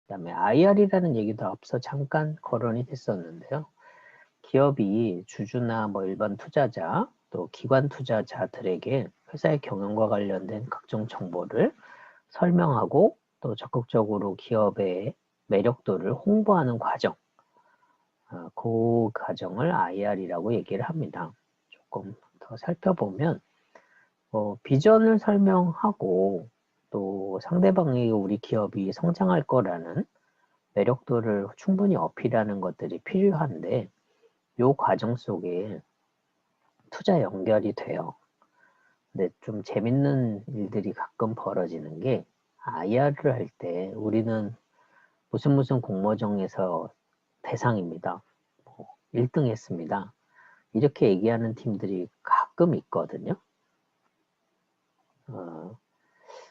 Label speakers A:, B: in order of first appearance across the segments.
A: 그다음에 IR이라는 얘기도 앞서 잠깐 거론이 됐었는데요. 기업이 주주나 뭐 일반 투자자 또 기관 투자자들에게 회사의 경영과 관련된 각종 정보를 설명하고 또 적극적으로 기업의 매력도를 홍보하는 과정, 그 과정을 IR이라고 얘기를 합니다. 조금 더 살펴보면 비전을 설명하고 또 상대방이 우리 기업이 성장할 거라는 매력도를 충분히 어필하는 것들이 필요한데 이 과정 속에 투자 연결이 돼요. 근데 좀 재밌는 일들이 가끔 벌어지는 게 IR을 할 때 우리는 무슨 공모전에서 대상입니다. 1등 했습니다. 이렇게 얘기하는 팀들이 가끔 있거든요.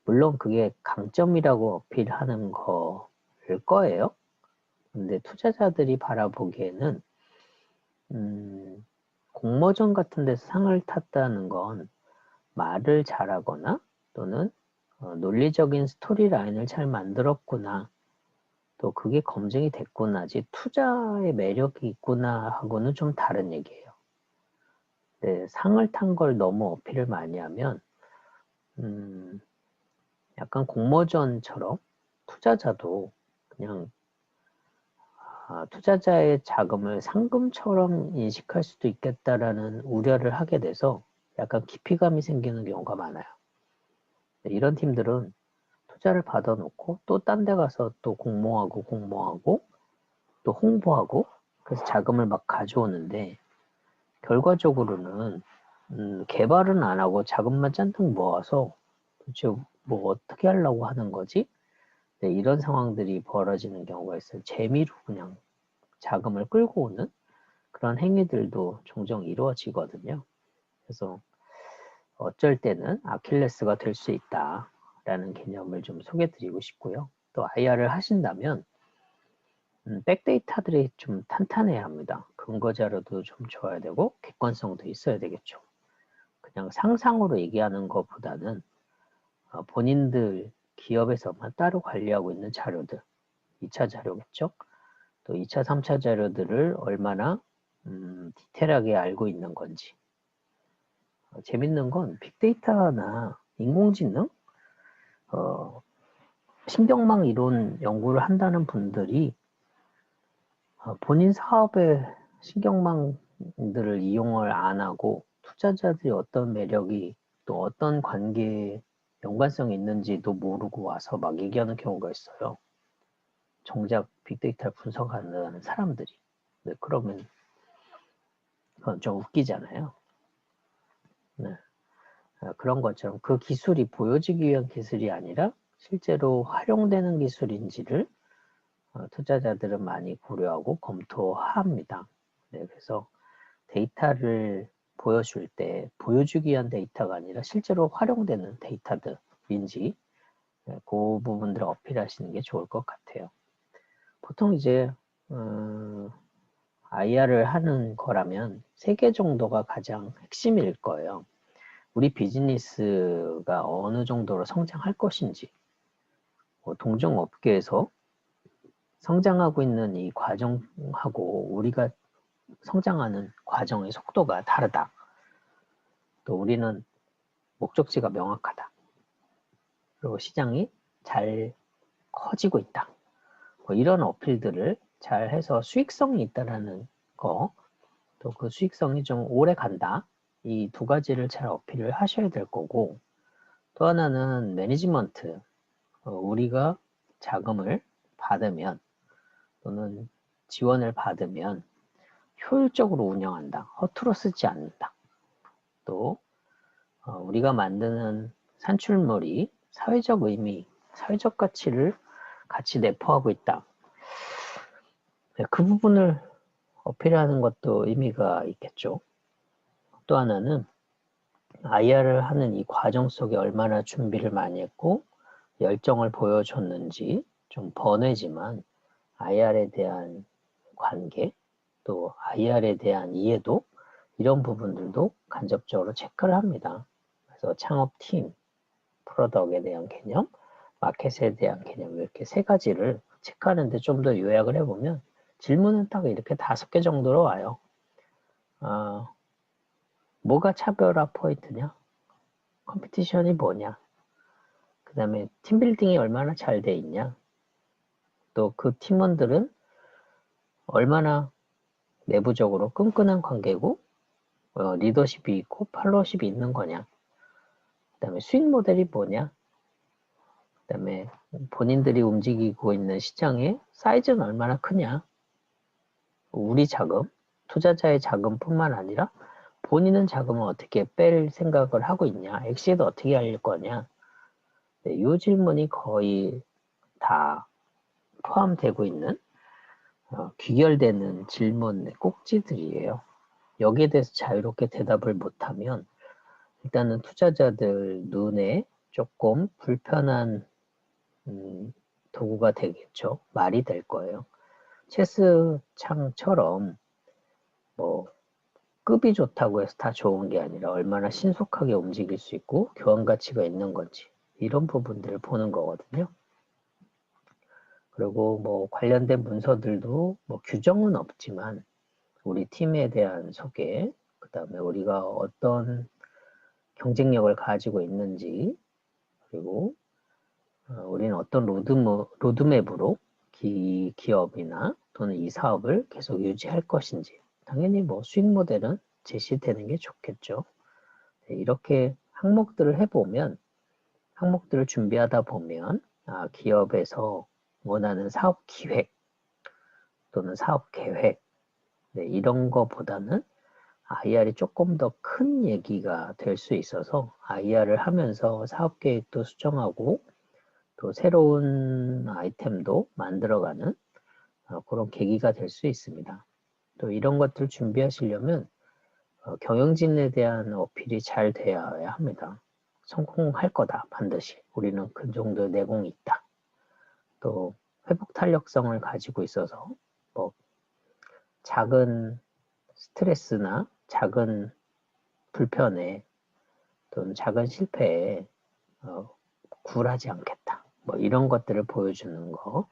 A: 물론 그게 강점이라고 어필하는 거일 거예요. 근데 투자자들이 바라보기에는 공모전 같은 데서 상을 탔다는 건 말을 잘하거나 또는 논리적인 스토리라인을 잘 만들었구나. 또 그게 검증이 됐구나지 투자의 매력이 있구나 하고는 좀 다른 얘기예요. 네, 상을 탄 걸 너무 어필을 많이 하면 약간 공모전처럼 투자자도 그냥 투자자의 자금을 상금처럼 인식할 수도 있겠다라는 우려를 하게 돼서 약간 기피감이 생기는 경우가 많아요. 이런 팀들은 투자를 받아놓고 또 딴 데 가서 또 공모하고 또 홍보하고 그래서 자금을 막 가져오는데 결과적으로는 개발은 안 하고 자금만 잔뜩 모아서 도대체 뭐 어떻게 하려고 하는 거지? 네, 이런 상황들이 벌어지는 경우가 있어요. 재미로 그냥 자금을 끌고 오는 그런 행위들도 종종 이루어지거든요. 그래서 어쩔 때는 아킬레스가 될 수 있다라는 개념을 좀 소개드리고 싶고요. 또 IR을 하신다면 백데이터들이 좀 탄탄해야 합니다. 근거 자료도 좀 줘야 되고 객관성도 있어야 되겠죠. 그냥 상상으로 얘기하는 것보다는 본인들 기업에서만 따로 관리하고 있는 자료들, 2차 자료겠죠. 또 2차, 3차 자료들을 얼마나 디테일하게 알고 있는 건지. 재밌는 건 빅데이터나 인공지능, 신경망 이론 연구를 한다는 분들이 본인 사업에 신경망들을 이용을 안 하고 투자자들이 어떤 매력이 또 어떤 관계에 연관성이 있는지도 모르고 와서 막 얘기하는 경우가 있어요. 정작 빅데이터를 분석하는 사람들이. 네, 그러면 그건 좀 웃기잖아요. 네. 그런 것처럼 그 기술이 보여지기 위한 기술이 아니라 실제로 활용되는 기술인지를 투자자들은 많이 고려하고 검토합니다. 네, 그래서 데이터를 보여줄 때 보여주기 위한 데이터가 아니라 실제로 활용되는 데이터들인지 그 부분들을 어필하시는 게 좋을 것 같아요. 보통 이제 IR을 하는 거라면 3개 정도가 가장 핵심일 거예요. 우리 비즈니스가 어느 정도로 성장할 것인지, 동종 업계에서 성장하고 있는 이 과정하고 우리가 성장하는 과정의 속도가 다르다. 또 우리는 목적지가 명확하다. 그리고 시장이 잘 커지고 있다. 뭐 이런 어필들을 잘 해서 수익성이 있다라는 거, 또 그 수익성이 좀 오래 간다. 이 두 가지를 잘 어필을 하셔야 될 거고, 또 하나는 매니지먼트. 우리가 자금을 받으면 또는 지원을 받으면 효율적으로 운영한다. 허투루 쓰지 않는다. 또 우리가 만드는 산출물이 사회적 의미, 사회적 가치를 같이 내포하고 있다. 그 부분을 어필하는 것도 의미가 있겠죠. 또 하나는 IR을 하는 이 과정 속에 얼마나 준비를 많이 했고 열정을 보여줬는지 좀 번외지만 IR에 대한 관계 또 IR에 대한 이해도 이런 부분들도 간접적으로 체크를 합니다. 그래서 창업팀, 프로덕트에 대한 개념, 마켓에 대한 개념 이렇게 3가지를 체크하는데 좀 더 요약을 해보면 질문은 딱 이렇게 5개 정도로 와요. 뭐가 차별화 포인트냐? 컴피티션이 뭐냐? 그 다음에 팀빌딩이 얼마나 잘 돼 있냐? 또 그 팀원들은 얼마나 내부적으로 끈끈한 관계고 리더십이 있고 팔로우십이 있는 거냐? 그 다음에 수익 모델이 뭐냐? 그 다음에 본인들이 움직이고 있는 시장의 사이즈는 얼마나 크냐? 우리 자금, 투자자의 자금뿐만 아니라 본인은 자금을 어떻게 뺄 생각을 하고 있냐? 엑시트 어떻게 할 거냐? 네, 이 질문이 거의 다 포함되고 있는 귀결되는 질문 꼭지들이에요. 여기에 대해서 자유롭게 대답을 못하면 일단은 투자자들 눈에 조금 불편한 도구가 되겠죠. 말이 될 거예요. 체스창처럼 뭐 급이 좋다고 해서 다 좋은 게 아니라 얼마나 신속하게 움직일 수 있고 교환 가치가 있는 건지 이런 부분들을 보는 거거든요. 그리고 뭐 관련된 문서들도 뭐 규정은 없지만 우리 팀에 대한 소개, 그 다음에 우리가 어떤 경쟁력을 가지고 있는지, 그리고 우리는 어떤 로드맵으로 기업이나 또는 이 사업을 계속 유지할 것인지, 당연히 뭐 수익 모델은 제시되는 게 좋겠죠. 네, 이렇게 항목들을 해보면, 항목들을 준비하다 보면 기업에서 원하는 사업 기획 또는 사업 계획, 네, 이런 거보다는 IR이 조금 더 큰 얘기가 될 수 있어서 IR을 하면서 사업 계획도 수정하고 또 새로운 아이템도 만들어가는 그런 계기가 될 수 있습니다. 또 이런 것들을 준비하시려면 경영진에 대한 어필이 잘 되어야 합니다. 성공할 거다, 반드시. 우리는 그 정도의 내공이 있다. 또 회복 탄력성을 가지고 있어서 뭐 작은 스트레스나 작은 불편에 또는 작은 실패에 굴하지 않겠다. 뭐 이런 것들을 보여주는 거.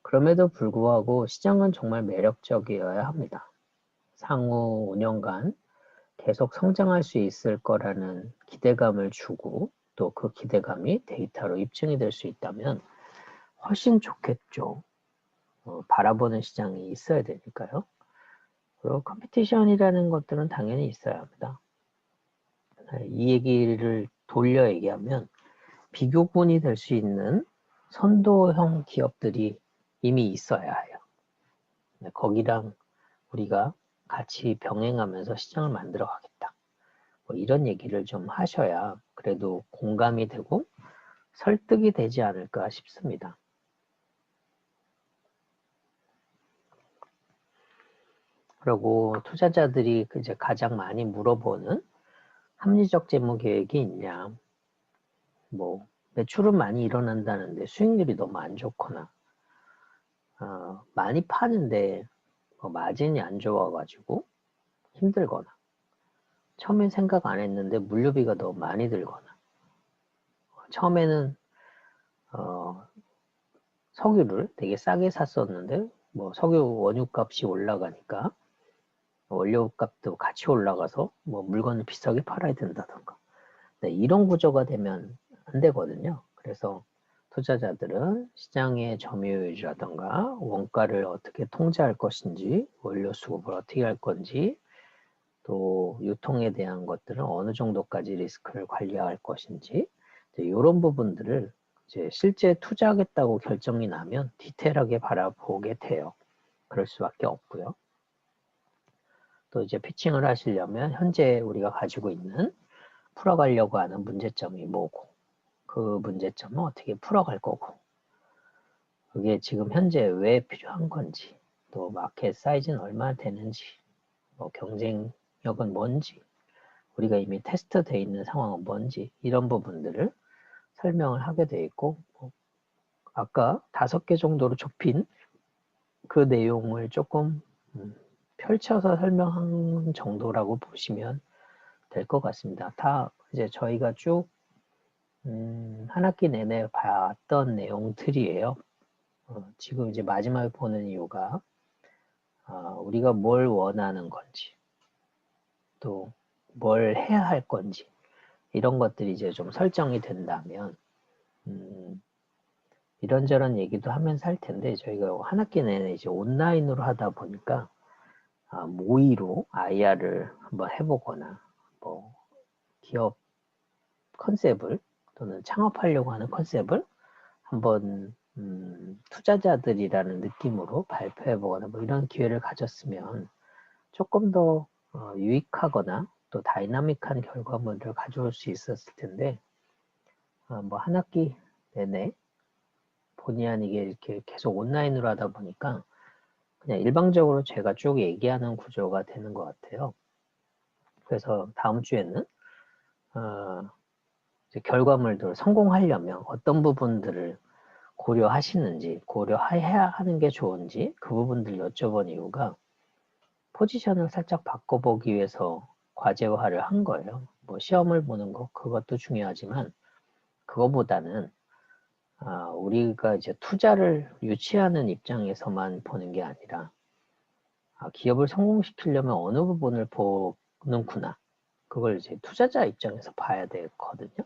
A: 그럼에도 불구하고 시장은 정말 매력적이어야 합니다. 향후 5년간 계속 성장할 수 있을 거라는 기대감을 주고 또 그 기대감이 데이터로 입증이 될 수 있다면 훨씬 좋겠죠. 바라보는 시장이 있어야 되니까요. 그리고 컴피티션이라는 것들은 당연히 있어야 합니다. 이 얘기를 돌려 얘기하면 비교군이 될 수 있는 선도형 기업들이 이미 있어야 해요. 거기랑 우리가 같이 병행하면서 시장을 만들어 가겠다. 뭐 이런 얘기를 좀 하셔야 그래도 공감이 되고 설득이 되지 않을까 싶습니다. 그리고 투자자들이 이제 가장 많이 물어보는 합리적 재무 계획이 있냐, 뭐 매출은 많이 일어난다는데 수익률이 너무 안 좋거나 많이 파는데 마진이 안 좋아가지고 힘들거나 처음엔 생각 안 했는데 물류비가 너무 많이 들거나 처음에는 석유를 되게 싸게 샀었는데 뭐 석유 원유값이 올라가니까 원료값도 같이 올라가서 뭐 물건을 비싸게 팔아야 된다던가 네, 이런 구조가 되면 안 되거든요. 그래서 투자자들은 시장의 점유율이라던가 원가를 어떻게 통제할 것인지 원료 수급을 어떻게 할 건지 또 유통에 대한 것들은 어느 정도까지 리스크를 관리할 것인지 이런 부분들을 이제 실제 투자하겠다고 결정이 나면 디테일하게 바라보게 돼요. 그럴 수밖에 없고요. 또 이제 피칭을 하시려면 현재 우리가 가지고 있는 풀어가려고 하는 문제점이 뭐고 그 문제점은 어떻게 풀어갈 거고 그게 지금 현재 왜 필요한 건지 또 마켓 사이즈는 얼마나 되는지 뭐 경쟁력은 뭔지 우리가 이미 테스트되어 있는 상황은 뭔지 이런 부분들을 설명을 하게 돼 있고 아까 5개 정도로 좁힌 그 내용을 조금 펼쳐서 설명한 정도라고 보시면 될 것 같습니다. 다 이제 저희가 쭉 한 학기 내내 봤던 내용들이에요. 지금 이제 마지막에 보는 이유가 우리가 뭘 원하는 건지 또 뭘 해야 할 건지 이런 것들이 이제 좀 설정이 된다면 이런저런 얘기도 하면서 할 텐데 저희가 한 학기 내내 이제 온라인으로 하다 보니까 모의로 IR을 한번 해보거나 뭐 기업 컨셉을 또는 창업하려고 하는 컨셉을 한번 투자자들이라는 느낌으로 발표해보거나 뭐 이런 기회를 가졌으면 조금 더 유익하거나 또 다이나믹한 결과물을 가져올 수 있었을 텐데 뭐 한 학기 내내 본의 아니게 이렇게 계속 온라인으로 하다 보니까 그냥 일방적으로 제가 쭉 얘기하는 구조가 되는 것 같아요. 그래서 다음 주에는 이제 결과물들을 성공하려면 어떤 부분들을 고려하시는지, 고려해야 하는 게 좋은지 그 부분들 여쭤본 이유가 포지션을 살짝 바꿔보기 위해서 과제화를 한 거예요. 뭐 시험을 보는 거 그것도 중요하지만 그거보다는 우리가 이제 투자를 유치하는 입장에서만 보는 게 아니라 기업을 성공시키려면 어느 부분을 보는구나. 그걸 이제 투자자 입장에서 봐야 되거든요.